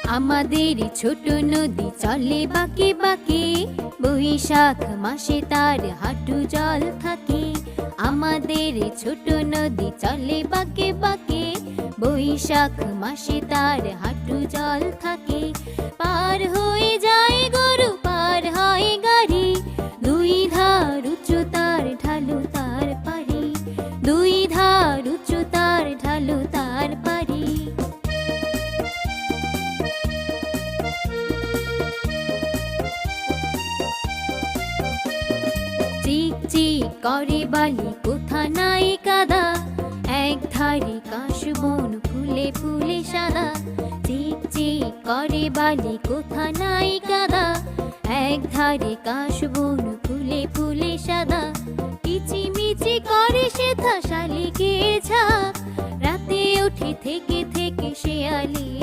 আমাদের ছোট নদী চলে বাঁকে বাঁকে, বৈশাখ মাসে তার হাঁটু জল থাকে। আমাদের ছোট নদী চলে বাঁকে বাঁকে, বৈশাখ মাসে তার হাঁটু জল থাকে। পার হয়ে যায় গরু, পার হয় গাড়ি, দুই ধার উঁচু তার ঢালু তার পারি, দুই ধার উঁচু তার ঢালু তার পারি। চিক চিক করে বালি, কোথা নাই কাদা, এক ধারে কাশবন ফুলে ফুলে সাদা। চিক চিক করে বালি, কোথা নাই কাদা, এক ধারে কাশবন ফুলে ফুলে সাদা। কিচিমিচি করে সেথা শালিকের ঝাঁক, রাতে উঠে থেকে থেকে শেয়ালি